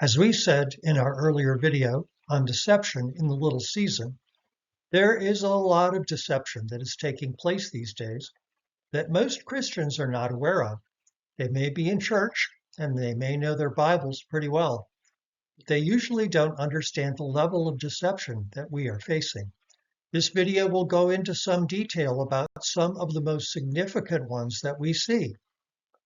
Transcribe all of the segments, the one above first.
As we said in our earlier video on deception in the little season, there is a lot of deception that is taking place these days that most Christians are not aware of. They may be in church and they may know their Bibles pretty well. But they usually don't understand the level of deception that we are facing. This video will go into some detail about some of the most significant ones that we see.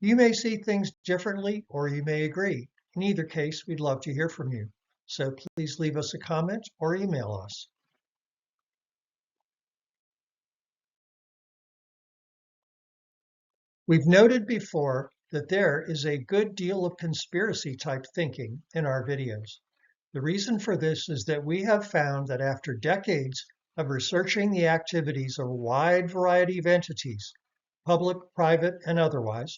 You may see things differently or you may agree. In either case, we'd love to hear from you. So please leave us a comment or email us. We've noted before that there is a good deal of conspiracy type thinking in our videos. The reason for this is that we have found that after decades of researching the activities of a wide variety of entities, public, private, and otherwise,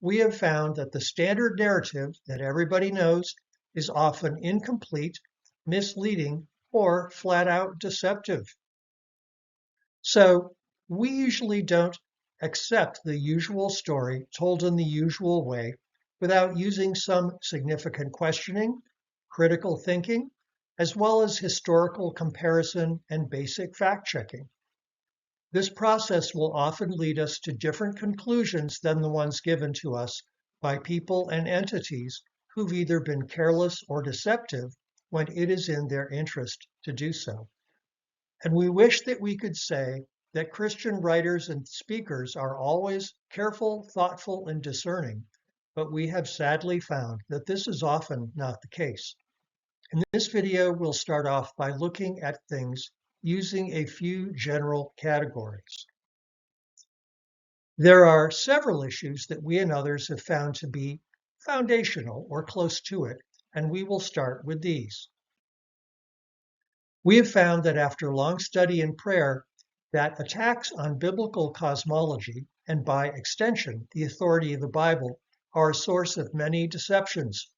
we have found that the standard narrative that everybody knows is often incomplete, misleading, or flat out deceptive. So we usually don't accept the usual story told in the usual way without using some significant questioning, critical thinking, as well as historical comparison and basic fact-checking. This process will often lead us to different conclusions than the ones given to us by people and entities who've either been careless or deceptive when it is in their interest to do so. And we wish that we could say that Christian writers and speakers are always careful, thoughtful, and discerning, but we have sadly found that this is often not the case. In this video, we'll start off by looking at things using a few general categories. There are several issues that we and others have found to be foundational or close to it, and we will start with these. We have found that after long study and prayer, that attacks on biblical cosmology, and by extension, the authority of the Bible, are a source of many deceptions.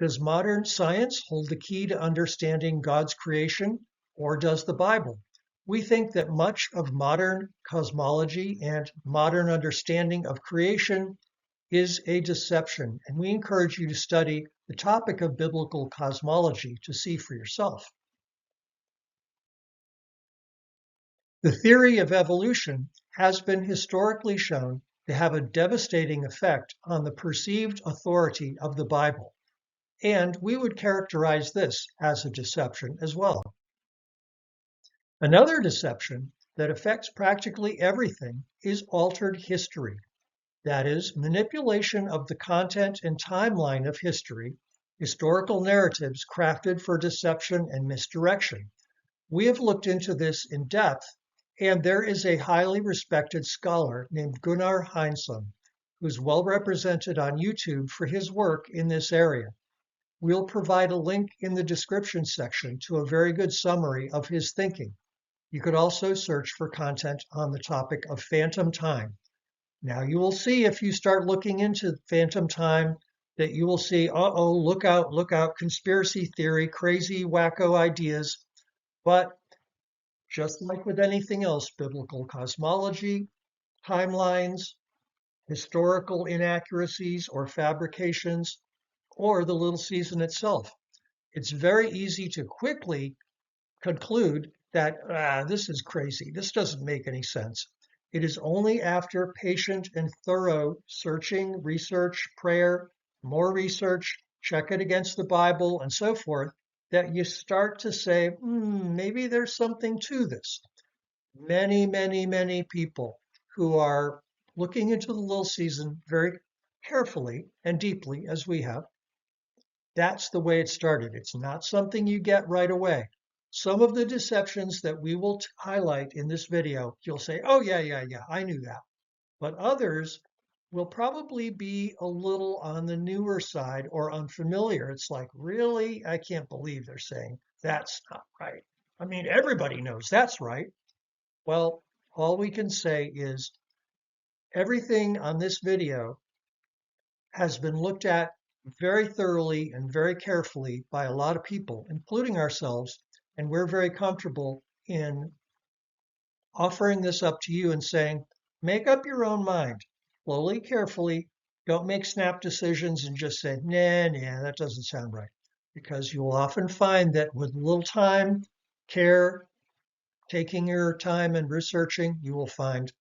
Does modern science hold the key to understanding God's creation, or does the Bible? We think that much of modern cosmology and modern understanding of creation is a deception, and we encourage you to study the topic of biblical cosmology to see for yourself. The theory of evolution has been historically shown to have a devastating effect on the perceived authority of the Bible, and we would characterize this as a deception as well. Another deception that affects practically everything is altered history. That is, manipulation of the content and timeline of history, historical narratives crafted for deception and misdirection. We have looked into this in depth, and there is a highly respected scholar named Gunnar Heinsohn, who's well represented on YouTube for his work in this area. We'll provide a link in the description section to a very good summary of his thinking. You could also search for content on the topic of phantom time. Now you will see if you start looking into phantom time that you will see, look out, conspiracy theory, crazy, wacko ideas. But just like with anything else, biblical cosmology, timelines, historical inaccuracies or fabrications, or the little season itself, it's very easy to quickly conclude that this is crazy. This doesn't make any sense. It is only after patient and thorough searching, research, prayer, more research, check it against the Bible, and so forth, that you start to say, maybe there's something to this. Many people who are looking into the little season very carefully and deeply, as we have, that's the way it started. It's not something you get right away. Some of the deceptions that we will highlight in this video, you'll say, oh, yeah, I knew that. But others will probably be a little on the newer side or unfamiliar. It's like, really? I can't believe they're saying that's not right. I mean, everybody knows that's right. Well, all we can say is everything on this video has been looked at very thoroughly and very carefully by a lot of people, including ourselves, and we're very comfortable in offering this up to you and saying, make up your own mind, slowly, carefully, Don't make snap decisions and just say, nah, that doesn't sound right. Because you'll often find that with a little time, care, taking your time and researching, you will find,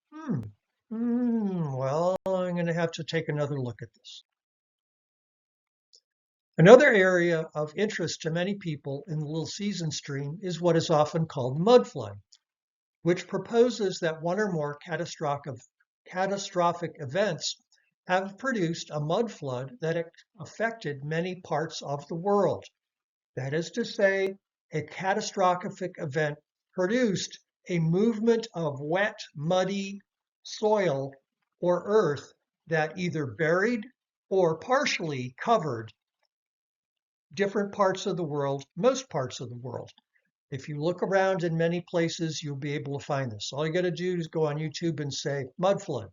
well, I'm going to have to take another look at this. Another area of interest to many people in the Little Season stream is what is often called mud flood, which proposes that one or more catastrophic events have produced a mud flood that affected many parts of the world. That is to say, a catastrophic event produced a movement of wet, muddy soil or earth that either buried or partially covered different parts of the world, most parts of the world. If you look around in many places, you'll be able to find this. All you got to do is go on YouTube and say mud flood,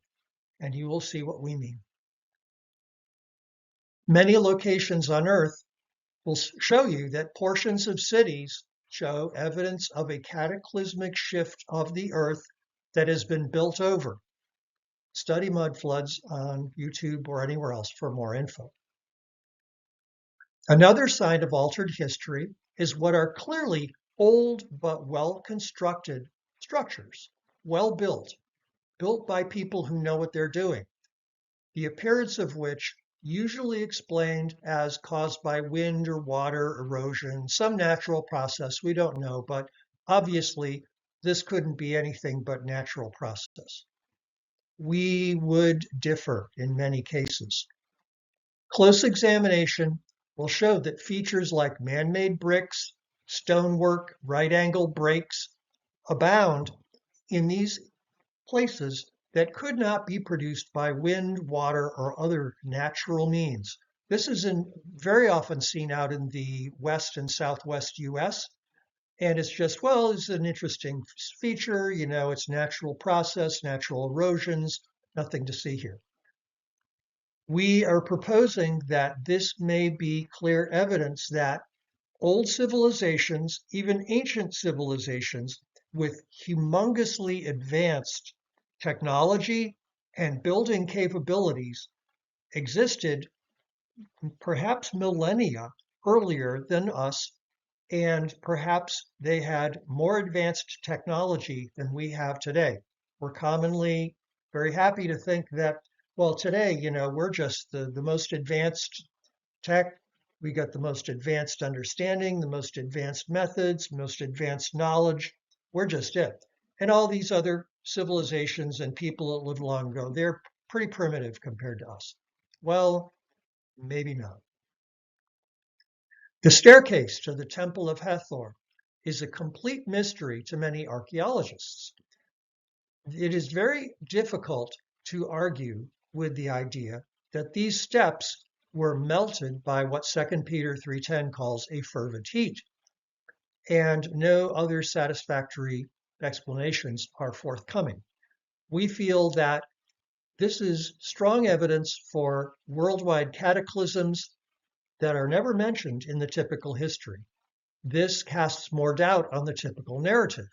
and you will see what we mean. Many locations on Earth will show you that portions of cities show evidence of a cataclysmic shift of the Earth that has been built over. Study mud floods on YouTube or anywhere else for more info. Another sign of altered history is what are clearly old but well-constructed structures, well built by people who know what they're doing, the appearance of which usually explained as caused by wind or water erosion, some natural process, we don't know, but obviously this couldn't be anything but natural process. We would differ in many cases. Close examination will show that features like man-made bricks, stonework, right-angle breaks abound in these places that could not be produced by wind, water, or other natural means. This is very often seen out in the west and southwest US, and it's just, well, it's an interesting feature, it's natural process, natural erosions, nothing to see here. We are proposing that this may be clear evidence that old civilizations, even ancient civilizations with humongously advanced technology and building capabilities existed perhaps millennia earlier than us, and perhaps they had more advanced technology than we have today. We're commonly very happy to think that, well, today, we're just the most advanced tech. We got the most advanced understanding, the most advanced methods, most advanced knowledge. We're just it. And all these other civilizations and people that lived long ago, they're pretty primitive compared to us. Well, maybe not. The staircase to the Temple of Hathor is a complete mystery to many archaeologists. It is very difficult to argue with the idea that these steps were melted by what 2 Peter 3:10 calls a fervent heat, and no other satisfactory explanations are forthcoming. We feel that this is strong evidence for worldwide cataclysms that are never mentioned in the typical history. This casts more doubt on the typical narrative.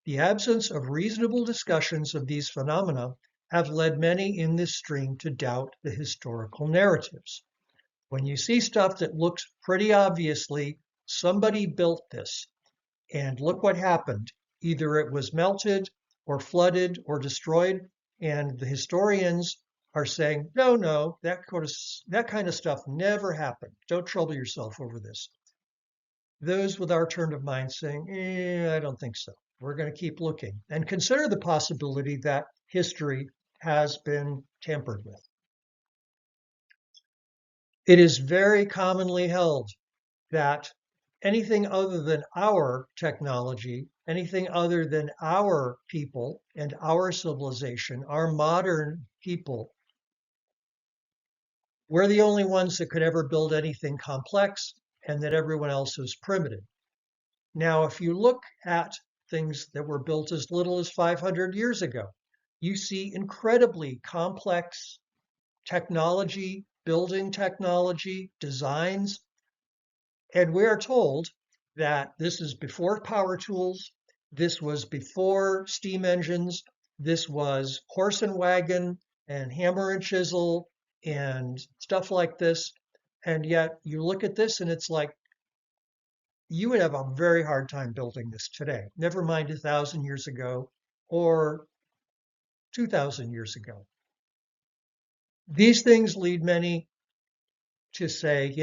The absence of reasonable discussions of these phenomena have led many in this stream to doubt the historical narratives. When you see stuff that looks pretty obviously, somebody built this, and look what happened. Either it was melted or flooded or destroyed, and the historians are saying, no, that kind of stuff never happened. Don't trouble yourself over this. Those with our turn of mind saying, I don't think so. We're going to keep looking and consider the possibility that history has been tampered with. It is very commonly held that anything other than our technology, anything other than our people and our civilization, our modern people, we're the only ones that could ever build anything complex, and that everyone else is primitive. Now, if you look at things that were built as little as 500 years ago, you see incredibly complex technology, building technology, designs. And we are told that this is before power tools, this was before steam engines, this was horse and wagon and hammer and chisel and stuff like this. And yet you look at this and it's like you would have a very hard time building this today, never mind 1,000 years ago or 2,000 years ago. These things lead many to say,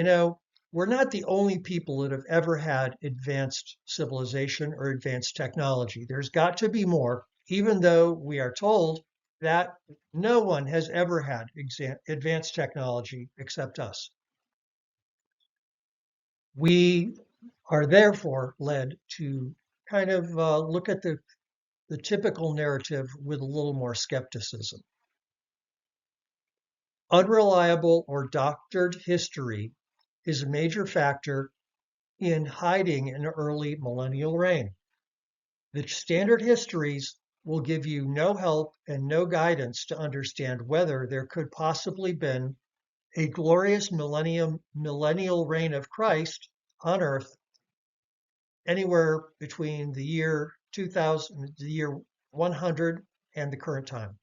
we're not the only people that have ever had advanced civilization or advanced technology. There's got to be more, even though we are told that no one has ever had advanced technology except us. We are therefore led to kind of look at the typical narrative with a little more skepticism. Unreliable or doctored history is a major factor in hiding an early millennial reign. The standard histories will give you no help and no guidance to understand whether there could possibly been a glorious millennial reign of Christ on earth anywhere between the year 2000, the year 100 and the current time.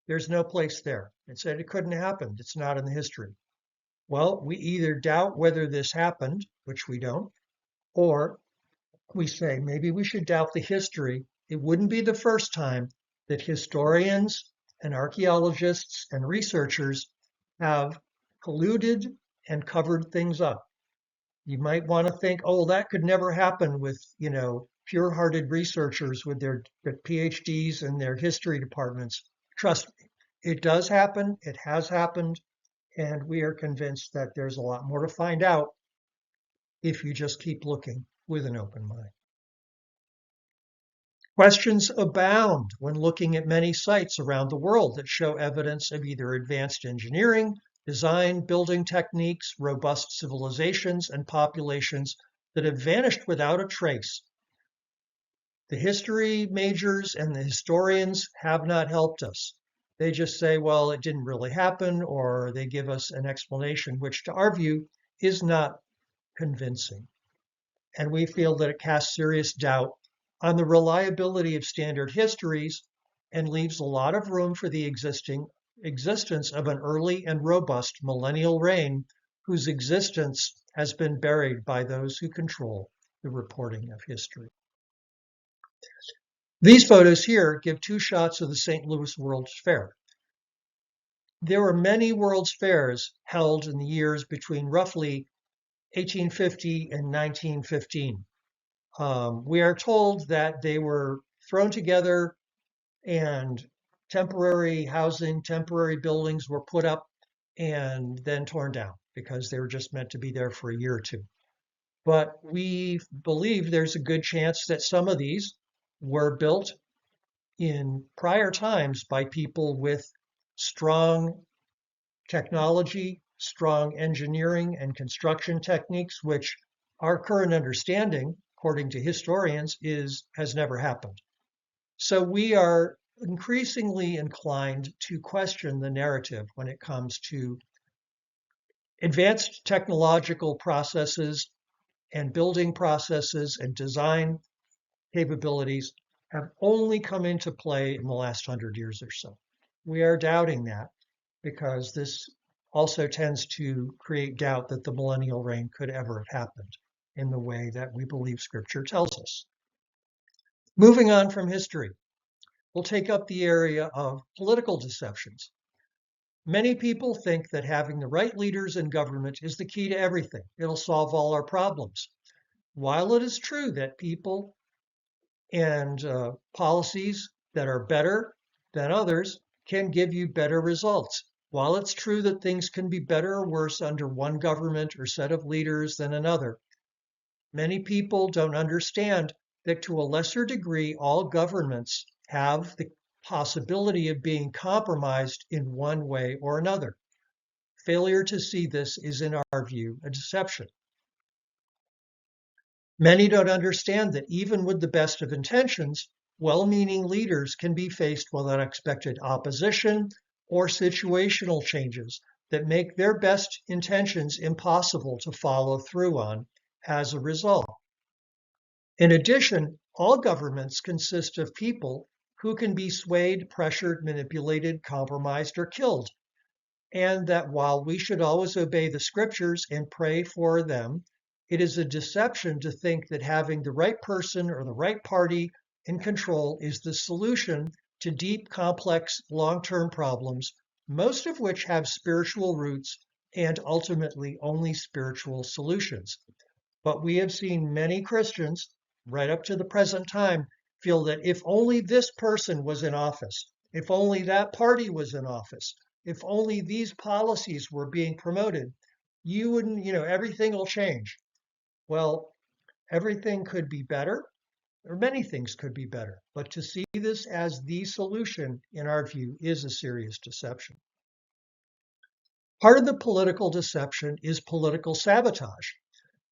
There's no place there. It said it couldn't happen. It's not in the history. Well, we either doubt whether this happened, which we don't, or we say maybe we should doubt the history. It wouldn't be the first time that historians and archaeologists and researchers have colluded and covered things up. You might want to think, oh, that could never happen with, pure-hearted researchers with their PhDs and their history departments. Trust me, it does happen. It has happened. And we are convinced that there's a lot more to find out if you just keep looking with an open mind. Questions abound when looking at many sites around the world that show evidence of either advanced engineering, design, building techniques, robust civilizations, and populations that have vanished without a trace. The history majors and the historians have not helped us. They just say, well, it didn't really happen, or they give us an explanation, which to our view is not convincing. And we feel that it casts serious doubt on the reliability of standard histories and leaves a lot of room for the existence of an early and robust millennial reign whose existence has been buried by those who control the reporting of history. These photos here give two shots of the St. Louis World's Fair. There were many World's Fairs held in the years between roughly 1850 and 1915. We are told that they were thrown together and temporary housing, temporary buildings were put up and then torn down because they were just meant to be there for a year or two. But we believe there's a good chance that some of these were built in prior times by people with strong technology, strong engineering and construction techniques, which our current understanding, according to historians, has never happened. So we are increasingly inclined to question the narrative when it comes to advanced technological processes and building processes and design capabilities have only come into play in the last 100 years or so. We are doubting that because this also tends to create doubt that the millennial reign could ever have happened in the way that we believe Scripture tells us. Moving on from history, we'll take up the area of political deceptions. Many people think that having the right leaders in government is the key to everything. It'll solve all our problems. While it is true that people and policies that are better than others can give you better results, while it's true that things can be better or worse under one government or set of leaders than another, many people don't understand that to a lesser degree, all governments have the possibility of being compromised in one way or another. Failure to see this is, in our view, a deception. Many don't understand that even with the best of intentions, well-meaning leaders can be faced with unexpected opposition or situational changes that make their best intentions impossible to follow through on as a result. In addition, all governments consist of people who can be swayed, pressured, manipulated, compromised, or killed. and that while we should always obey the scriptures and pray for them, it is a deception to think that having the right person or the right party in control is the solution to deep, complex, long-term problems, most of which have spiritual roots and ultimately only spiritual solutions. But we have seen many Christians, right up to the present time, feel that if only this person was in office, if only that party was in office, if only these policies were being promoted, you wouldn't, everything will change. Well, everything could be better, or many things could be better. But to see this as the solution, in our view, is a serious deception. Part of the political deception is political sabotage.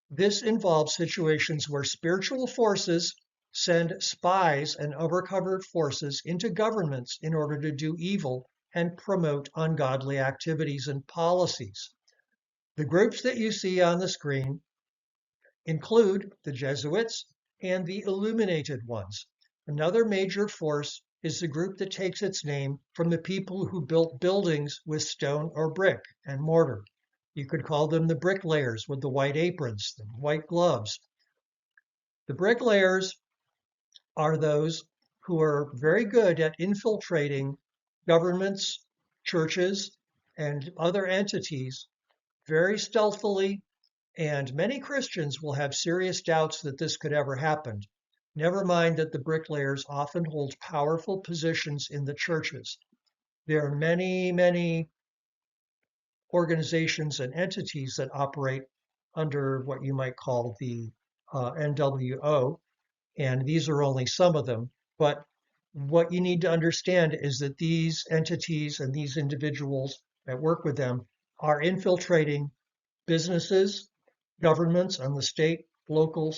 This involves situations where spiritual forces send spies and undercover forces into governments in order to do evil and promote ungodly activities and policies. The groups that you see on the screen include the Jesuits and the Illuminated ones. Another major force is the group that takes its name from the people who built buildings with stone or brick and mortar. You could call them the bricklayers with the white aprons, the white gloves. The bricklayers are those who are very good at infiltrating governments, churches, and other entities very stealthily, and many Christians will have serious doubts that this could ever happen. Never mind that the bricklayers often hold powerful positions in the churches. There are many, many organizations and entities that operate under what you might call the NWO, and these are only some of them. But what you need to understand is that these entities and these individuals that work with them are infiltrating businesses, governments on the state, local,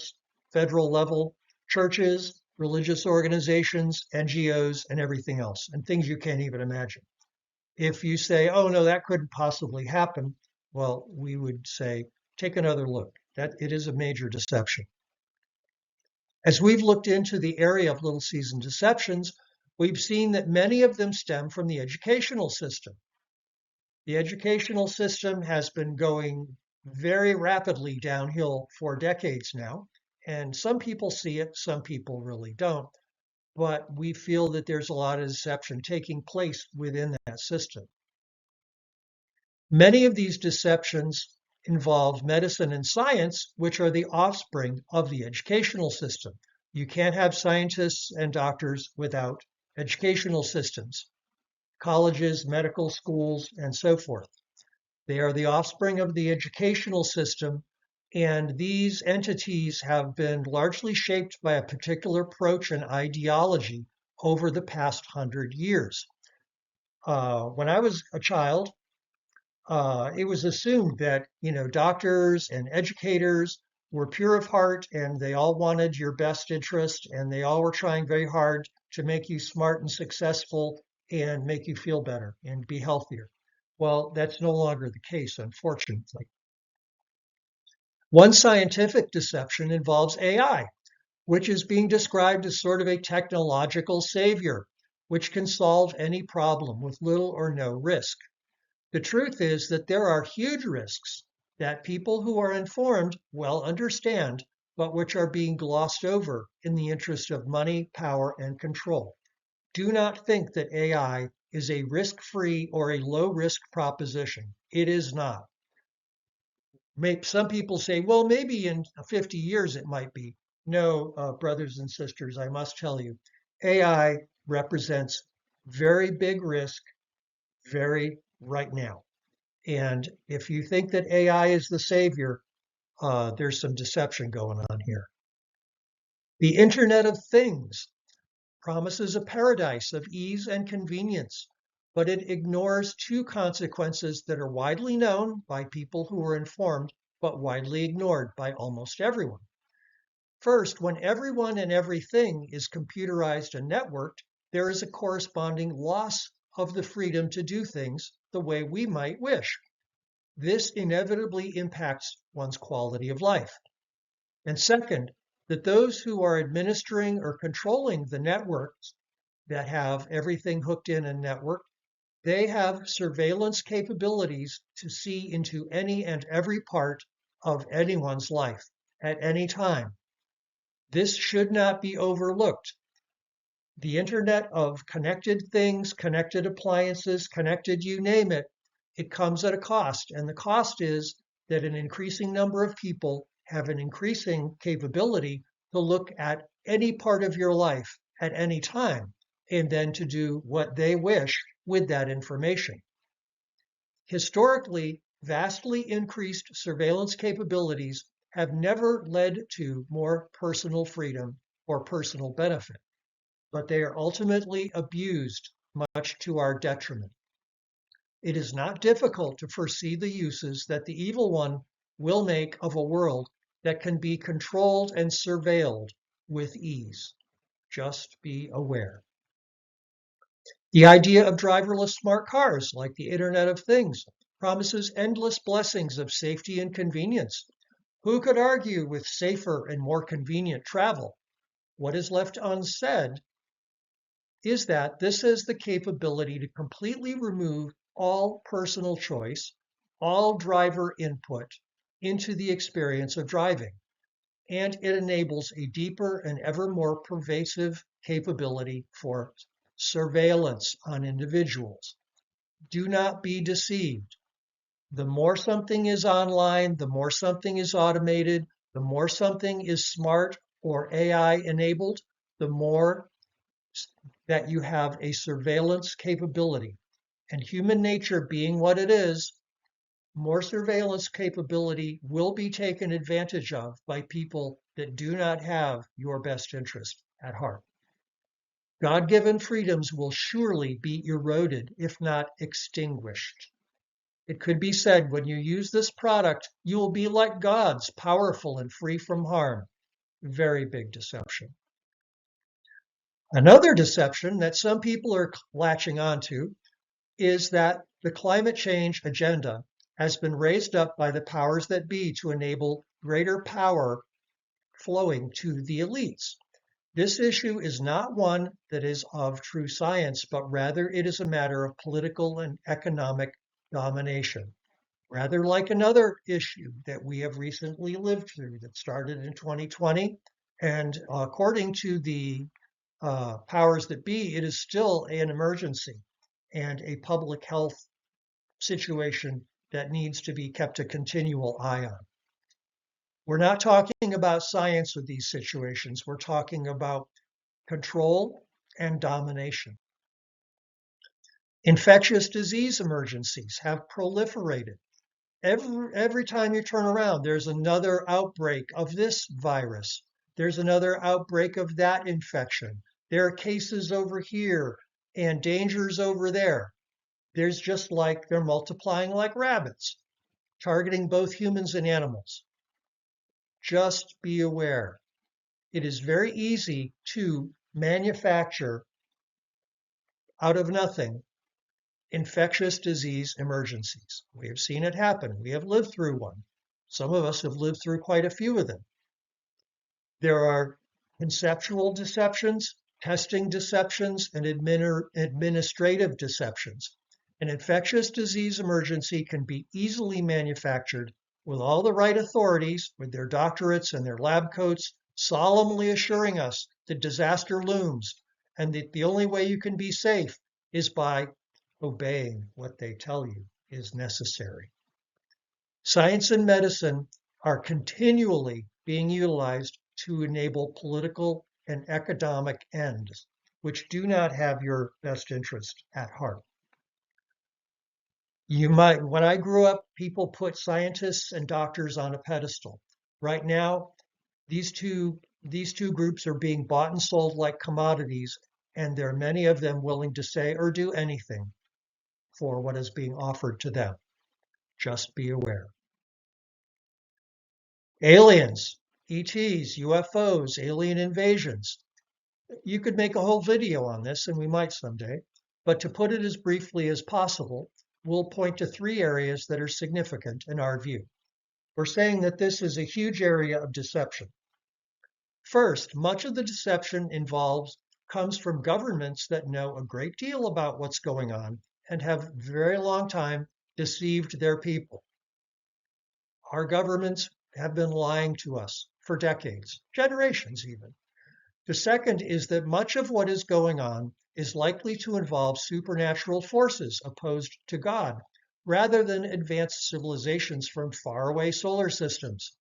federal level, churches, religious organizations, NGOs, and everything else, and things you can't even imagine. If you say, oh no, that couldn't possibly happen, well, we would say, take another look. That it is a major deception. As we've looked into the area of little season deceptions, we've seen that many of them stem from the educational system. The educational system has been going very rapidly downhill for decades now, and some people see it, some people really don't. But we feel that there's a lot of deception taking place within that system. Many of these deceptions involve medicine and science, which are the offspring of the educational system. You can't have scientists and doctors without educational systems, colleges, medical schools, and so forth. They are the offspring of the educational system, and these entities have been largely shaped by a particular approach and ideology over the past 100 years. When I was a child, it was assumed that doctors and educators were pure of heart and they all wanted your best interest and they all were trying very hard to make you smart and successful and make you feel better and be healthier. Well, that's no longer the case, unfortunately. One scientific deception involves AI, which is being described as sort of a technological savior, which can solve any problem with little or no risk. The truth is that there are huge risks that people who are informed well understand, but which are being glossed over in the interest of money, power, and control. Do not think that AI is a risk-free or a low-risk proposition. It is not. Some people say, well, maybe in 50 years it might be. No, brothers and sisters, I must tell you, AI represents very big risk, very right now. And if you think that AI is the savior, there's some deception going on here. The Internet of Things promises a paradise of ease and convenience, but it ignores two consequences that are widely known by people who are informed, but widely ignored by almost everyone. First, when everyone and everything is computerized and networked, there is a corresponding loss of the freedom to do things the way we might wish. This inevitably impacts one's quality of life. And second, that those who are administering or controlling the networks that have everything hooked in and networked They have surveillance capabilities to see into any and every part of anyone's life at any time. This should not be overlooked. The internet of connected things, connected appliances, connected you name it, it comes at a cost. And the cost is that an increasing number of people have an increasing capability to look at any part of your life at any time and then to do what they wish with that information. Historically, vastly increased surveillance capabilities have never led to more personal freedom or personal benefit, but they are ultimately abused, much to our detriment. It is not difficult to foresee the uses that the evil one will make of a world that can be controlled and surveilled with ease. Just be aware. The idea of driverless smart cars, like the Internet of Things, promises endless blessings of safety and convenience. Who could argue with safer and more convenient travel? What is left unsaid is that this has the capability to completely remove all personal choice, all driver input into the experience of driving. And it enables a deeper and ever more pervasive capability for surveillance on individuals. Do not be deceived. The more something is online, the more something is automated, the more something is smart or AI enabled, the more that you have a surveillance capability. And human nature being what it is, more surveillance capability will be taken advantage of by people that do not have your best interest at heart. God-given freedoms will surely be eroded, if not extinguished. It could be said, when you use this product, you will be like gods, powerful and free from harm. Very big deception. Another deception that some people are latching onto is that the climate change agenda has been raised up by the powers that be to enable greater power flowing to the elites. This issue is not one that is of true science, but rather it is a matter of political and economic domination. Rather like another issue that we have recently lived through that started in 2020. And according to the powers that be, it is still an emergency and a public health situation that needs to be kept a continual eye on. We're not talking about science with these situations. We're talking about control and domination. Infectious disease emergencies have proliferated. Every time you turn around, there's another outbreak of this virus. There's another outbreak of that infection. There are cases over here and dangers over there. There's just like they're multiplying like rabbits, targeting both humans and animals. Just be aware. It is very easy to manufacture out of nothing infectious disease emergencies. We have seen it happen. We have lived through one. Some of us have lived through quite a few of them. There are conceptual deceptions, testing deceptions, and administrative deceptions. An infectious disease emergency can be easily manufactured with all the right authorities, with their doctorates and their lab coats, solemnly assuring us that disaster looms and that the only way you can be safe is by obeying what they tell you is necessary. Science and medicine are continually being utilized to enable political and economic ends, which do not have your best interest at heart. When I grew up, people put scientists and doctors on a pedestal. Right now, these two groups are being bought and sold like commodities, and there are many of them willing to say or do anything for what is being offered to them. Just be aware. Aliens, ETs, UFOs, alien invasions. You could make a whole video on this, and we might someday, but to put it as briefly as possible, we'll point to 3 areas that are significant in our view. We're saying that this is a huge area of deception. First, much of the deception comes from governments that know a great deal about what's going on and have very long time deceived their people. Our governments have been lying to us for decades, generations even. The second is that much of what is going on is likely to involve supernatural forces opposed to God, rather than advanced civilizations from faraway solar systems.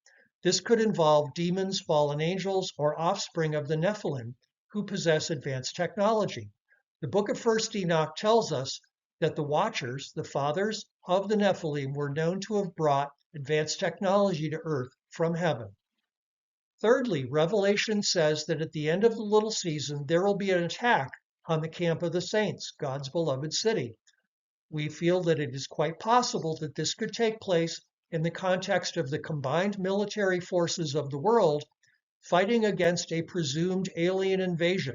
This could involve demons, fallen angels, or offspring of the Nephilim who possess advanced technology. The book of First Enoch tells us that the Watchers, the fathers of the Nephilim, were known to have brought advanced technology to earth from heaven. Thirdly, Revelation says that at the end of the little season, there will be an attack on the camp of the saints, God's beloved city. We feel that it is quite possible that this could take place in the context of the combined military forces of the world fighting against a presumed alien invasion.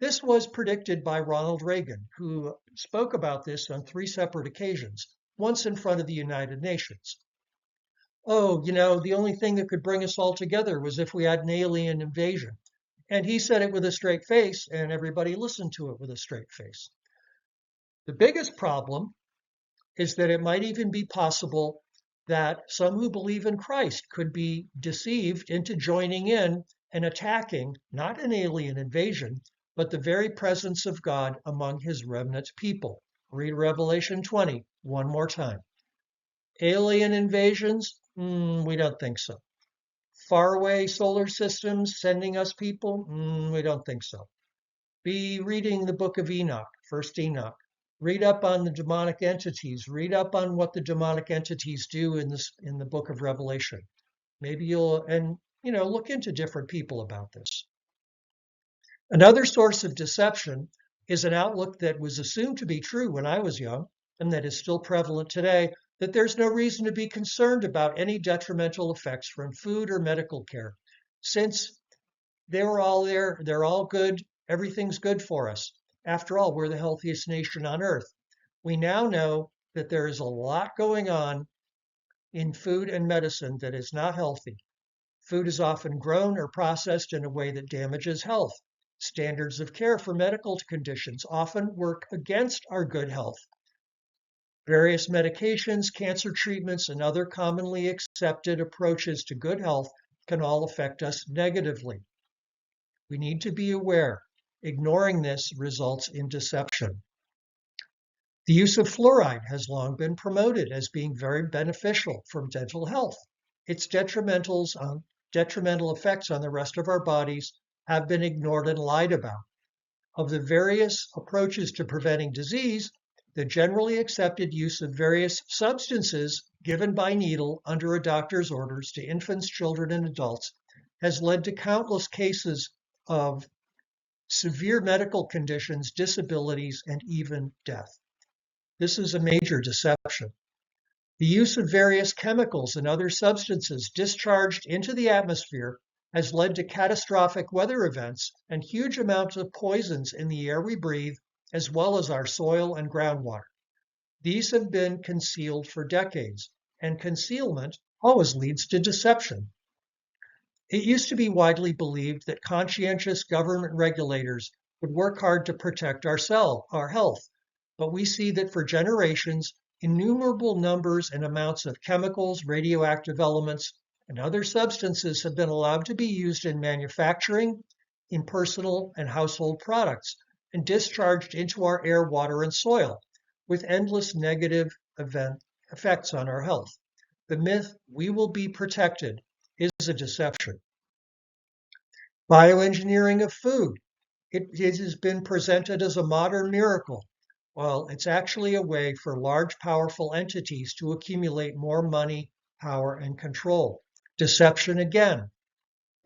This was predicted by Ronald Reagan, who spoke about this on 3 separate occasions, once in front of the United Nations. Oh, the only thing that could bring us all together was if we had an alien invasion. And he said it with a straight face, and everybody listened to it with a straight face. The biggest problem is that it might even be possible that some who believe in Christ could be deceived into joining in and attacking not an alien invasion, but the very presence of God among his remnant people. Read Revelation 20 one more time. Alien invasions? We don't think so. Faraway solar systems sending us people? We don't think so. Be reading the book of Enoch, First Enoch. Read up on the demonic entities. Read up on what the demonic entities do in the book of Revelation. Maybe you'll look into different people about this. Another source of deception is an outlook that was assumed to be true when I was young, and that is still prevalent today, that there's no reason to be concerned about any detrimental effects from food or medical care. Since they were all there, they're all good, everything's good for us. After all, we're the healthiest nation on earth. We now know that there is a lot going on in food and medicine that is not healthy. Food is often grown or processed in a way that damages health. Standards of care for medical conditions often work against our good health. Various medications, cancer treatments, and other commonly accepted approaches to good health can all affect us negatively. We need to be aware. Ignoring this results in deception. The use of fluoride has long been promoted as being very beneficial for dental health. Its detrimental effects on the rest of our bodies have been ignored and lied about. Of the various approaches to preventing disease, the generally accepted use of various substances given by needle under a doctor's orders to infants, children, and adults has led to countless cases of severe medical conditions, disabilities, and even death. This is a major deception. The use of various chemicals and other substances discharged into the atmosphere has led to catastrophic weather events and huge amounts of poisons in the air we breathe, as well as our soil and groundwater. These have been concealed for decades, and concealment always leads to deception. It used to be widely believed that conscientious government regulators would work hard to protect our health, but we see that for generations, innumerable numbers and amounts of chemicals, radioactive elements, and other substances have been allowed to be used in manufacturing, in personal and household products, and discharged into our air, water, and soil, with endless negative effects on our health. The myth, we will be protected, is a deception. Bioengineering of food. It has been presented as a modern miracle. Well, it's actually a way for large, powerful entities to accumulate more money, power, and control. Deception again.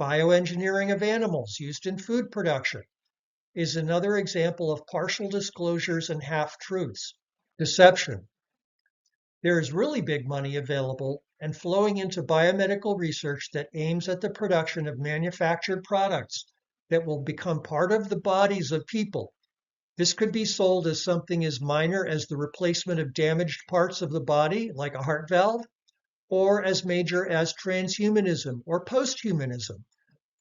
Bioengineering of animals used in food production is another example of partial disclosures and half-truths. Deception. There is really big money available and flowing into biomedical research that aims at the production of manufactured products that will become part of the bodies of people. This could be sold as something as minor as the replacement of damaged parts of the body, like a heart valve, or as major as transhumanism or posthumanism.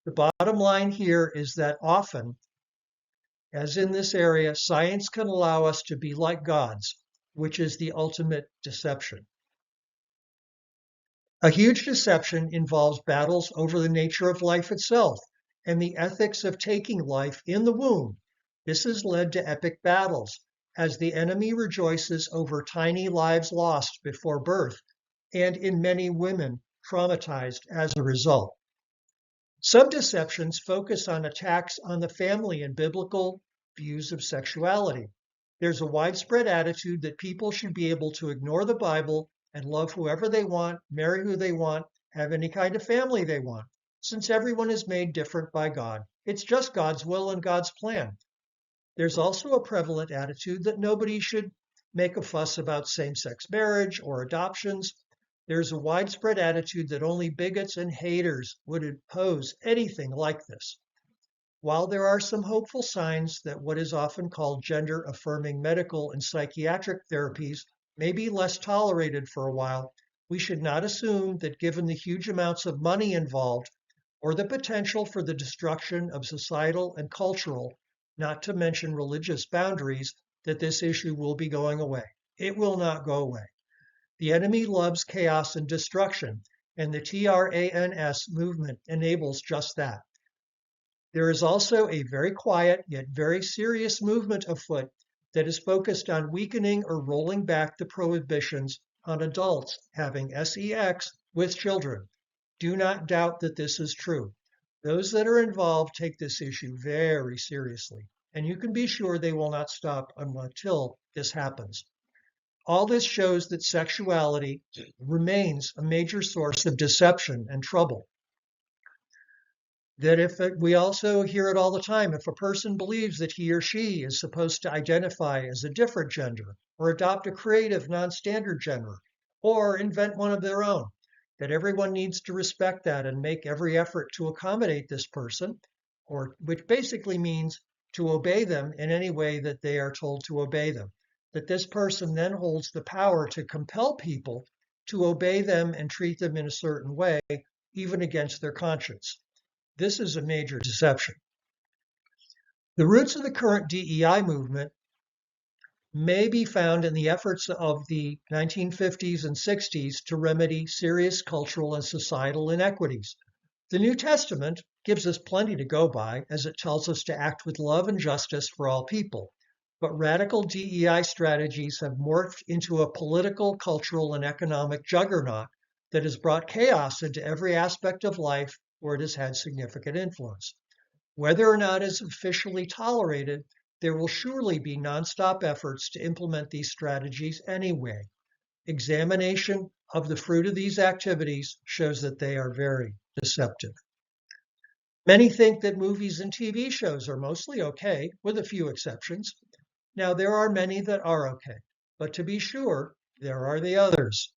The bottom line here is that often, as in this area, science can allow us to be like gods, which is the ultimate deception. A huge deception involves battles over the nature of life itself and the ethics of taking life in the womb. This has led to epic battles as the enemy rejoices over tiny lives lost before birth and in many women traumatized as a result. Some deceptions focus on attacks on the family and biblical views of sexuality. There's a widespread attitude that people should be able to ignore the Bible and love whoever they want, marry who they want, have any kind of family they want, since everyone is made different by God. It's just God's will and God's plan. There's also a prevalent attitude that nobody should make a fuss about same-sex marriage or adoptions. There's a widespread attitude that only bigots and haters would oppose anything like this. While there are some hopeful signs that what is often called gender-affirming medical and psychiatric therapies may be less tolerated for a while, we should not assume that given the huge amounts of money involved or the potential for the destruction of societal and cultural, not to mention religious boundaries, that this issue will be going away. It will not go away. The enemy loves chaos and destruction, and the TRANS movement enables just that. There is also a very quiet yet very serious movement afoot that is focused on weakening or rolling back the prohibitions on adults having sex with children. Do not doubt that this is true. Those that are involved take this issue very seriously, and you can be sure they will not stop until this happens. All this shows that sexuality remains a major source of deception and trouble. We also hear it all the time, if a person believes that he or she is supposed to identify as a different gender, or adopt a creative non-standard gender, or invent one of their own, that everyone needs to respect that and make every effort to accommodate this person, or which basically means to obey them in any way that they are told to obey them. That this person then holds the power to compel people to obey them and treat them in a certain way, even against their conscience. This is a major deception. The roots of the current DEI movement may be found in the efforts of the 1950s and 60s to remedy serious cultural and societal inequities. The New Testament gives us plenty to go by, as it tells us to act with love and justice for all people. But radical DEI strategies have morphed into a political, cultural, and economic juggernaut that has brought chaos into every aspect of life where it has had significant influence. Whether or not it is officially tolerated, there will surely be nonstop efforts to implement these strategies anyway. Examination of the fruit of these activities shows that they are very deceptive. Many think that movies and TV shows are mostly okay, with a few exceptions. Now, there are many that are okay, but to be sure, there are the others.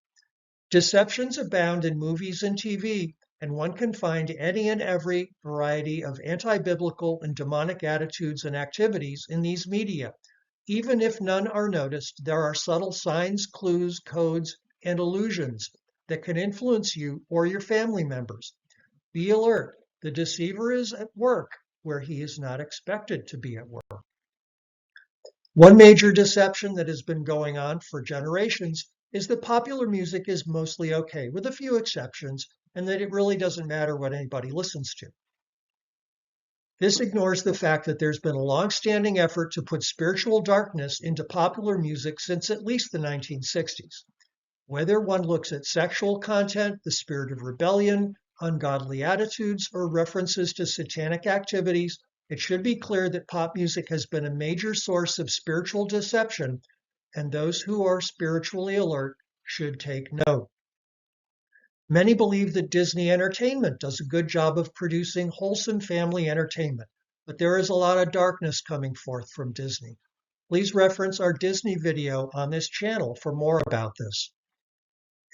Deceptions abound in movies and TV, and one can find any and every variety of anti-biblical and demonic attitudes and activities in these media. Even if none are noticed, there are subtle signs, clues, codes, and illusions that can influence you or your family members. Be alert. The deceiver is at work where he is not expected to be at work. One major deception that has been going on for generations is that popular music is mostly okay, with a few exceptions, and that it really doesn't matter what anybody listens to. This ignores the fact that there's been a long-standing effort to put spiritual darkness into popular music since at least the 1960s. Whether one looks at sexual content, the spirit of rebellion, ungodly attitudes, or references to satanic activities, it should be clear that pop music has been a major source of spiritual deception, and those who are spiritually alert should take note. Many believe that Disney Entertainment does a good job of producing wholesome family entertainment, but there is a lot of darkness coming forth from Disney. Please reference our Disney video on this channel for more about this.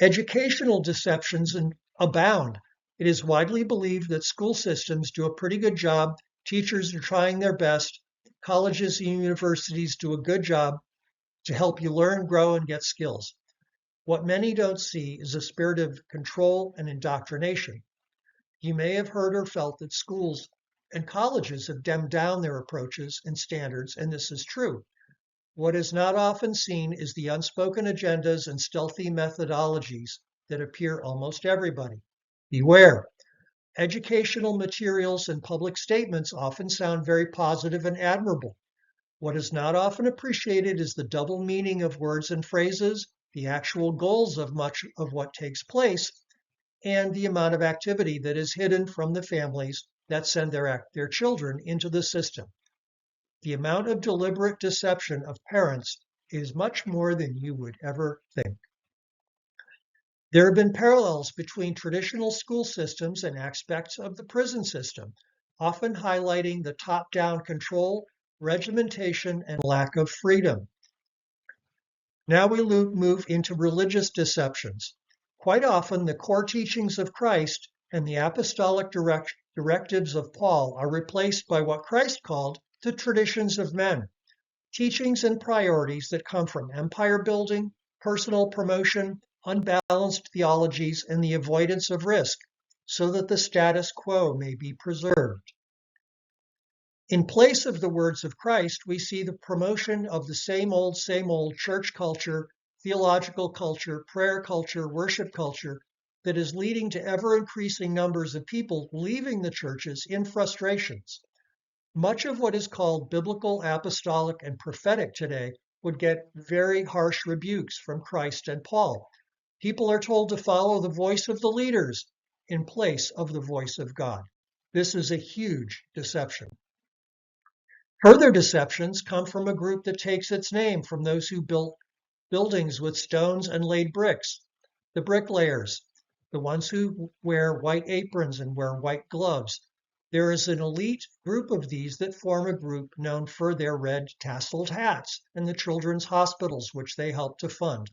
Educational deceptions abound. It is widely believed that school systems do a pretty good job. Teachers are trying their best. Colleges and universities do a good job to help you learn, grow, and get skills. What many don't see is a spirit of control and indoctrination. You may have heard or felt that schools and colleges have dumbed down their approaches and standards, and this is true. What is not often seen is the unspoken agendas and stealthy methodologies that appear almost everybody. Beware. Educational materials and public statements often sound very positive and admirable. What is not often appreciated is the double meaning of words and phrases, the actual goals of much of what takes place, and the amount of activity that is hidden from the families that send their children into the system. The amount of deliberate deception of parents is much more than you would ever think. There have been parallels between traditional school systems and aspects of the prison system, often highlighting the top-down control, regimentation, and lack of freedom. Now we move into religious deceptions. Quite often, the core teachings of Christ and the apostolic directives of Paul are replaced by what Christ called the traditions of men, teachings and priorities that come from empire building, personal promotion, unbalanced theologies, and the avoidance of risk, so that the status quo may be preserved. In place of the words of Christ, we see the promotion of the same old church culture, theological culture, prayer culture, worship culture that is leading to ever increasing numbers of people leaving the churches in frustrations. Much of what is called biblical, apostolic, and prophetic today would get very harsh rebukes from Christ and Paul. People are told to follow the voice of the leaders in place of the voice of God. This is a huge deception. Further deceptions come from a group that takes its name from those who built buildings with stones and laid bricks, the bricklayers, the ones who wear white aprons and wear white gloves. There is an elite group of these that form a group known for their red tasseled hats and the children's hospitals, which they help to fund.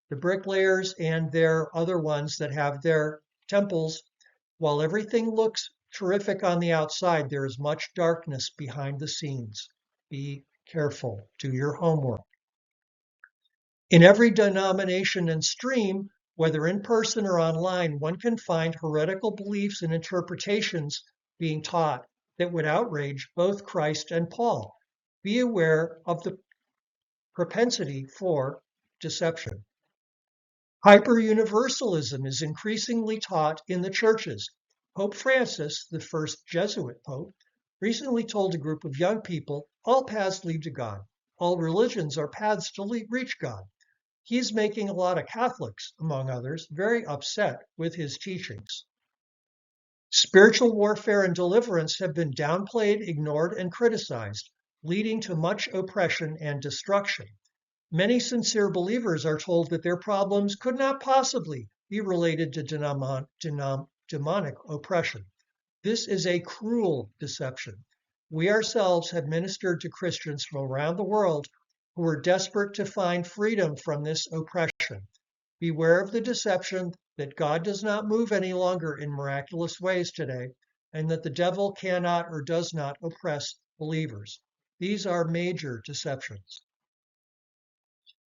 The bricklayers and their other ones that have their temples, while everything looks terrific on the outside, there is much darkness behind the scenes. Be careful. Do your homework. In every denomination and stream, whether in person or online, one can find heretical beliefs and interpretations being taught that would outrage both Christ and Paul. Be aware of the propensity for deception. Hyper-universalism is increasingly taught in the churches. Pope Francis, the first Jesuit pope, recently told a group of young people, all paths lead to God. All religions are paths to reach God. He's making a lot of Catholics, among others, very upset with his teachings. Spiritual warfare and deliverance have been downplayed, ignored, and criticized, leading to much oppression and destruction. Many sincere believers are told that their problems could not possibly be related to demonic oppression. This is a cruel deception. We ourselves have ministered to Christians from around the world who are desperate to find freedom from this oppression. Beware of the deception that God does not move any longer in miraculous ways today, and that the devil cannot or does not oppress believers. These are major deceptions.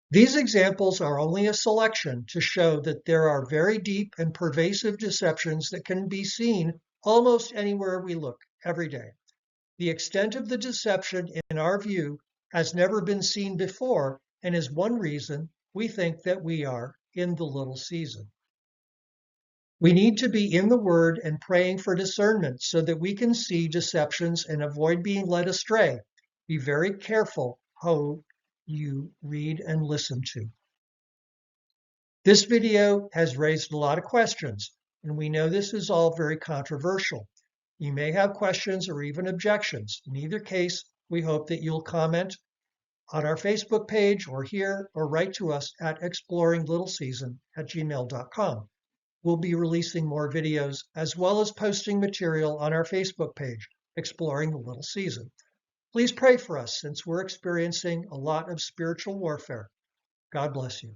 These examples are only a selection to show that there are very deep and pervasive deceptions that can be seen almost anywhere we look every day. The extent of the deception, in our view, has never been seen before, and is one reason we think that we are in the little season. We need to be in the Word and praying for discernment so that we can see deceptions and avoid being led astray. Be very careful how you read and listen to. This video has raised a lot of questions, and we know this is all very controversial. You may have questions or even objections. In either case, we hope that you'll comment on our Facebook page or here or write to us at ExploringLittleSeason@gmail.com. We'll be releasing more videos as well as posting material on our Facebook page, Exploring the Little Season. Please pray for us since we're experiencing a lot of spiritual warfare. God bless you.